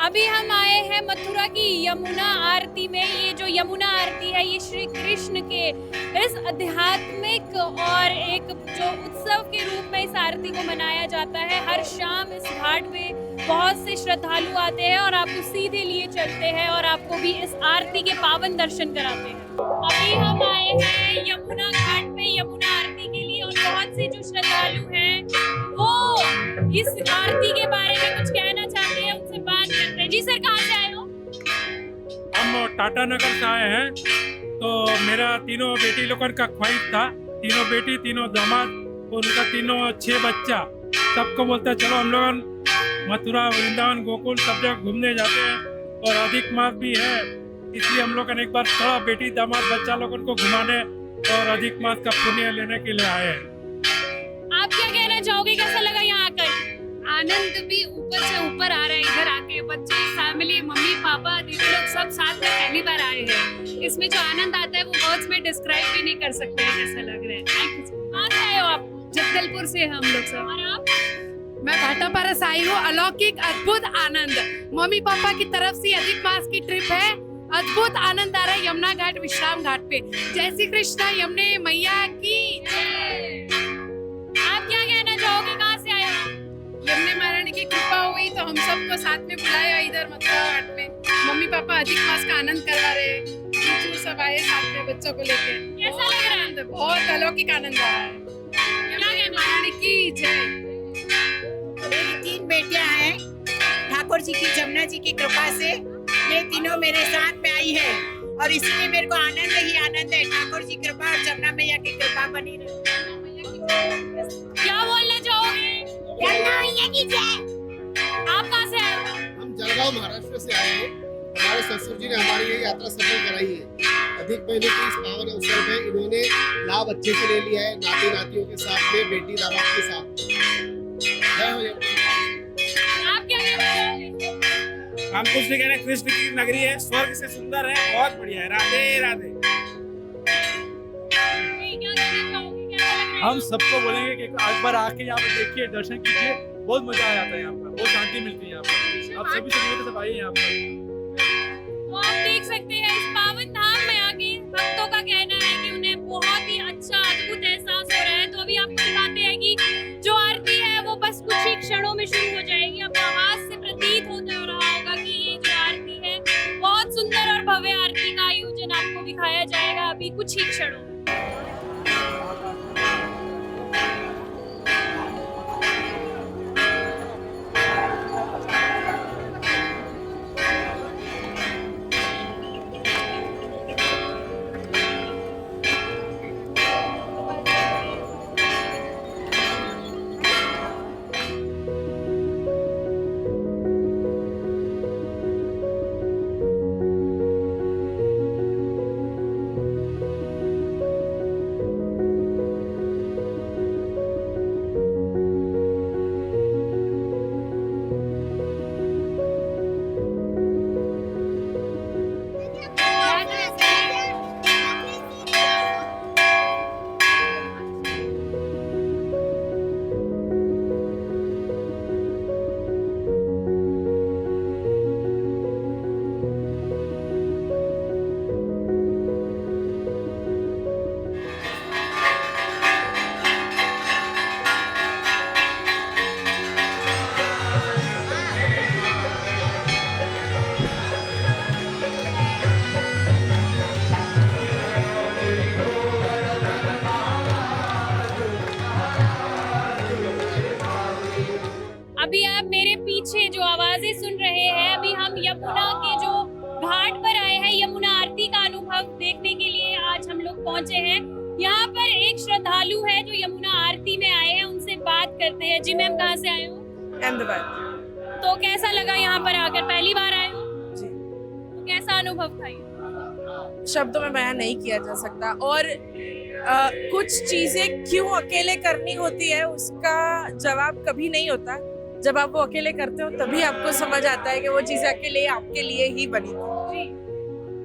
अभी हम आए हैं मथुरा की यमुना आरती में। ये जो यमुना आरती है ये श्री कृष्ण के इस आध्यात्मिक और एक जो उत्सव के रूप में इस आरती को मनाया जाता है। हर शाम इस घाट पे बहुत से श्रद्धालु आते हैं और आपको सीधे लिए चलते हैं और आपको भी इस आरती के पावन दर्शन कराते हैं। अभी हम आए हैं यमुना घाट पे यमुना आरती के लिए और बहुत से जो श्रद्धालु हैं वो इस आरती के बारे में कुछ कहना चाहते हैं, उनसे बात करते हैं। जी सर, कहाँ से आए हो? हम टाटा नगर से आए हैं। तो मेरा तीनों बेटी लोगों का ख्वाहिश था, तीनों बेटी तीनों दामाद उनका तीनों 6 बच्चा, सबको बोलता है चलो हम लोग मथुरा वृंदावन गोकुल सब जगह घूमने जाते हैं और अधिक मास भी है, इसलिए हम लोग एक बार थोड़ा बेटी दामाद बच्चा लोगों को घुमाने और अधिक मास का पुण्य लेने के लिए आए हैं। आप क्या कहना चाहोगे, कैसा लगा यहाँ आकर? आनंद भी ऊपर से ऊपर आ रहा है। इधर आके बच्चे, फैमिली, मम्मी पापा, दीदी लोग सब साथ में पहली बार आए हैं। इसमें जो आनंद आता है वो वर्ड्स में डिस्क्राइब भी नहीं कर सकते हैं जैसा लग रहा है। Thank you. कहाँ से आए हो आप? जगदलपुर से हम लोग सब। और आप? मैं भाटापारा से आई हूँ। अलौकिक अद्भुत आनंद, मम्मी पापा की तरफ से अधिक मास की ट्रिप है। अद्भुत आनंद आ रहा है यमुना घाट विश्राम घाट पे। जय श्री कृष्णा यमुने मैया की जय। आप क्या कहना चाहोगे, कहाँ से आए हो? यमुने महारानी की कृपा हुई तो हम सबको साथ में बुलाया इधर मथुरा घाट में। मम्मी पापा अधिक मास का आनंद करवा रहे हैं। चूचू सब आए साथ में बच्चों को लेके। कैसा लग रहा है? बहुत अलौकिक आनंद आ रहा है। यमुने महारानी की जय। मेरी 3 बेटियां हैं। ठाकुर जी की, जमुना जी की कृपा से ये तीनों मेरे साथ में आई है और इसलिए मेरे को आनंद ही आनंद है। ठाकुर जी कृपा और जमुना मैया की कृपा बनी रहे। क्या बोलना चाहोगे? जमुना मैया की जय। आप कहाँ से आए हो? हम जलगांव महाराष्ट्र से आए हैं। हमारे ससुर जी ने हमारी ये यात्रा सफल कराई है। अधिक महीने के इस पावन अवसर में इन्होंने लाभ अच्छे से ले लिया है, नाती नातियों के साथ में, बेटी दामाद के साथ। जय हो आप क्या कहना चाहोगे? हम कुछ नहीं कह रहे, कृष्ण की नगरी है, स्वर्ग से सुंदर है, बहुत बढ़िया है। राधे राधे। क्या कहना चाहोगे, कैसा लग रहा है? हम सबको बोलेंगे कि एक बार आके यहाँ पर देखिए, दर्शन कीजिए, बहुत मजा आ जाता है यहाँ पर, बहुत शांति मिलती है यहाँ पर। आप सभी से सब आइए यहाँ पर। तो आप देख सकते हैं इस पावन धाम में आके भक्तों का कहना है कि उन्हें बहुत ही अच्छा अद्भुत एहसास हो रहा है। तो अभी आपको दिखाते हैं कि जो आरती है वो बस कुछ ही क्षणों में शुरू हो जाएगी। आपको आवाज से प्रतीत होता हो रहा होगा कि ये जो आरती है बहुत सुंदर और भव्य आरती का आयोजन आपको दिखाया जाएगा अभी कुछ ही क्षणों में। अभी आप मेरे पीछे जो आवाजें सुन रहे हैं, अभी हम यमुना के जो घाट पर आए हैं, यमुना आरती का अनुभव देखने के लिए आज हम लोग पहुंचे हैं। यहाँ पर एक श्रद्धालु है जो यमुना आरती में आए हैं, उनसे बात करते हैं। जी मैम, कहाँ से आए हो? अहमदाबाद। तो कैसा लगा यहाँ पर आकर? पहली बार आए हो? जी। तो कैसा अनुभव था ये? शब्दों में बयान नहीं किया जा सकता। और कुछ चीजें क्यों अकेले करनी होती है उसका जवाब कभी नहीं होता। जब आप वो अकेले करते हो तभी आपको समझ आता है कि वो चीजें अकेले आपके लिए ही बनी थी। जी।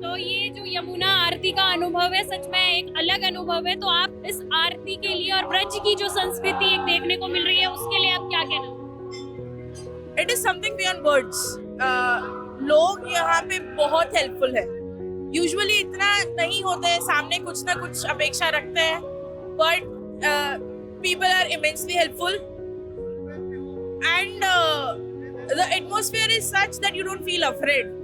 तो ये जो यमुना आरती का अनुभव है सच में एक अलग अनुभव है। तो आप इस आरती के लिए और ब्रज की जो संस्कृति एक देखने को मिल रही है उसके लिए आप क्या कहना? It is something beyond words. लोग यहाँ पे बहुत हेल्पफुल है। यूजुअली इतना नहीं होता है, सामने कुछ ना कुछ अपेक्षा रखते हैं, but people are immensely helpful and the atmosphere is such that you don't feel afraid.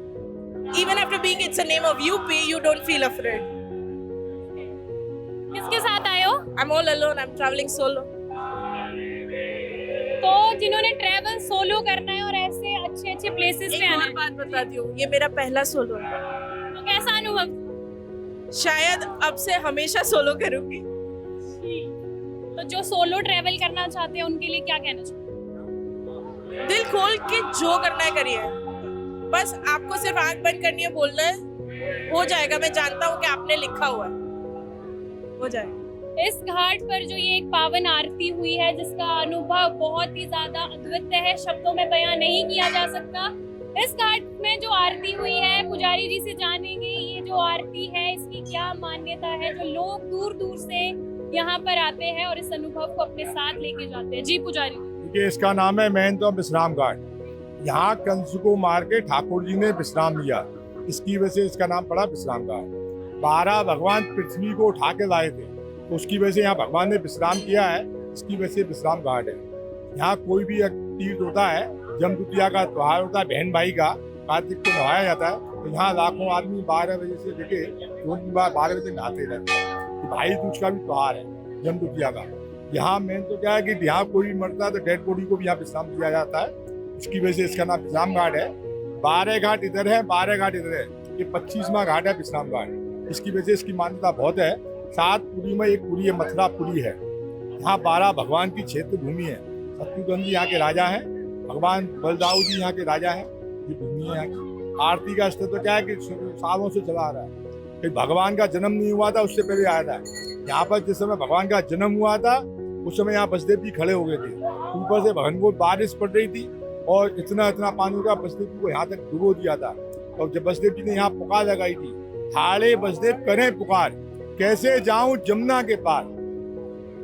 Even after being it's a name of UP, you don't feel afraid. किसके साथ आए हो? I'm all alone. I'm traveling solo. तो जिन्होंने travel solo करना है और ऐसे अच्छे अच्छे प्लेसेस पे एक आना और है, बात बताती हूँ, ये मेरा पहला सोलो है। तो कैसा अनुभव? शायद अब से हमेशा सोलो करूंगी। तो जो सोलो ट्रैवल करना चाहते हैं उनके लिए क्या कहना चाहिए? दिल खोल के जो करना है करिए, बस आपको सिर्फ आंख बंद करनी है, बोलना है, हो जाएगा। मैं जानता हूँ कि आपने लिखा हुआ है, हो जाएगा। इस घाट पर जो ये एक पावन आरती हुई है जिसका अनुभव बहुत ही ज्यादा अद्वितीय है, शब्दों में बयां नहीं किया जा सकता। इस घाट में जो आरती हुई है, पुजारी जी से जानेंगे ये जो आरती है इसकी क्या मान्यता है, जो लोग दूर दूर से यहाँ पर आते हैं और इस अनुभव को अपने साथ लेके जाते हैं। जी पुजारी। देखिए, इसका नाम है महंत विश्राम घाट। यहाँ कंस को मार के ठाकुर जी ने विश्राम लिया, इसकी वजह से इसका नाम पड़ा विश्राम घाट। 12 भगवान पृथ्वी को उठा के लाए थे, तो उसकी वजह से यहाँ भगवान ने विश्राम किया है, इसकी वजह से विश्राम घाट है। यहाँ कोई भी तीर्थ होता है, जम द्वितीया का त्योहार होता है बहन भाई का, कार्तिक को नहाया जाता है, तो यहाँ लाखों आदमी 12 बजे से लेके 12 बजे नहाते रहते हैं। भाई दूज का भी त्योहार है जम द्वितीया का। यहाँ मेन तो क्या है कि यहाँ कोई भी मरता है तो डेड बॉडी को भी यहाँ विश्राम दिया जाता है, इसकी वजह से इसका नाम विश्राम घाट है। 12 घाट इधर है, 12 घाट इधर है, ये 25वां घाट है विश्राम घाट। इसकी वजह से इसकी मान्यता बहुत है। 7 पुरी में एक पुरी है, मथुरा पुरी है। यहाँ 12 भगवान की क्षेत्र भूमि है। शत्रुघ्न जी यहाँ के राजा हैं, भगवान बलदाऊ जी यहाँ के राजा हैं, ये भूमि है यहाँ की। आरती का स्तर तो क्या है कि सालों से चला आ रहा है, कि भगवान का जन्म नहीं हुआ था उससे पहले आया था। यहाँ पर जिस समय भगवान का जन्म हुआ था उस समय यहाँ बसदेव जी खड़े हो गए थे, ऊपर से भगवान को बारिश पड़ रही थी और इतना पानी का बसदेव जी को यहाँ तक डुबो दिया था। और जब बसदेव जी ने यहाँ पुकार लगाई थी, हाड़े बसदेव करें पुकार, कैसे जाऊं जमुना के पार,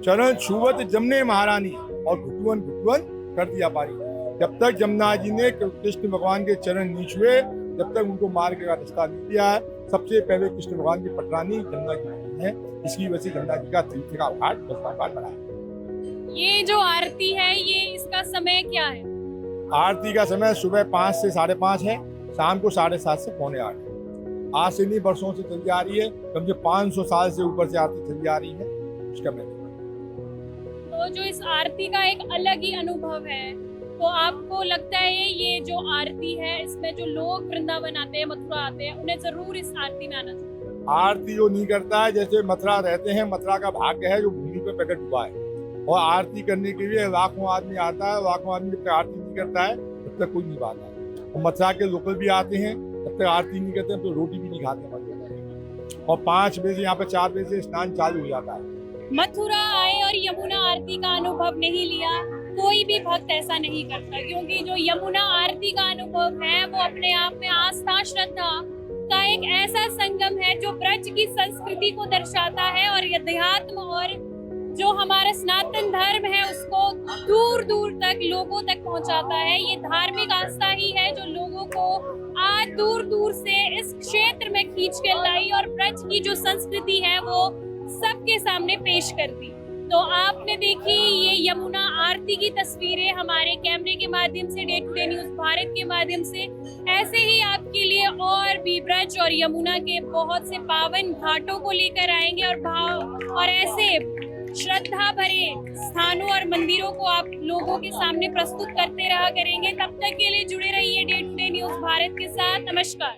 चरण छुवत जमने महारानी, और घुटुवन घुटुवन कर दिया पारी। जब तक जमुना जी ने कृष्ण भगवान के चरण नहीं छुए जब तक उनको मार्ग का रास्ता नहीं दिया है। सबसे पहले कृष्ण भगवान की पटरानी जमुना जी है, इसकी वजह से जमुना जी का तीर्थ का घाट बसता घाट बना है। ये जो आरती है ये इसका समय क्या है? आरती का समय सुबह 5 से 5:30 है, शाम को 7:30 से 7:45। आज से नहीं वर्षों से चली आ रही है, कम से 500 साल से ऊपर से आरती चली आ रही है। उसका मैं तो जो इस आरती का एक अलग ही अनुभव है, तो आपको लगता है ये जो आरती है इसमें जो लोग वृंदावन आते हैं, मथुरा आते हैं, उन्हें जरूर इस आरती में आना चाहिए? आरती जो नहीं करता है, जैसे मथुरा रहते हैं, मथुरा का भाग्य है जो भूमि पर प्रकट हुआ है, और आरती करने के लिए लाखों आदमी आता है। लाखों आदमी जब तक आरती नहीं करता है तब तक कोई नहीं आता है। और मथुरा के लोकल भी आते हैं, तब तक आरती नहीं करते हैं तो रोटी भी नहीं खाते हैं। और 5 बजे से यहाँ पे 4 बजे से स्नान चालू हो जाता है। मथुरा आए और यमुना आरती का अनुभव नहीं लिया, कोई भी भक्त ऐसा नहीं करता, क्योंकि जो यमुना आरती का अनुभव है वो अपने आप में आस्था श्रद्धा का एक ऐसा संगम है जो ब्रज की संस्कृति को दर्शाता है और अध्यात्म और जो हमारा सनातन धर्म है उसको दूर दूर तक लोगों तक पहुंचाता है। ये धार्मिक आस्था ही है जो लोगों को आज दूर दूर से इस क्षेत्र में खींच के लाई और ब्रज की जो संस्कृति है वो सबके सामने पेश कर दी। तो आपने देखी ये यमुना आरती की तस्वीरें हमारे कैमरे के माध्यम से, day to day news Bharat के माध्यम से। ऐसे ही आपके लिए और भी ब्रज और यमुना के बहुत से पावन घाटों को लेकर आएंगे और ऐसे श्रद्धा भरे स्थानों और मंदिरों को आप लोगों के सामने प्रस्तुत करते रहा करेंगे। तब तक के लिए जुड़े रहिए day to day news Bharat के साथ। नमस्कार।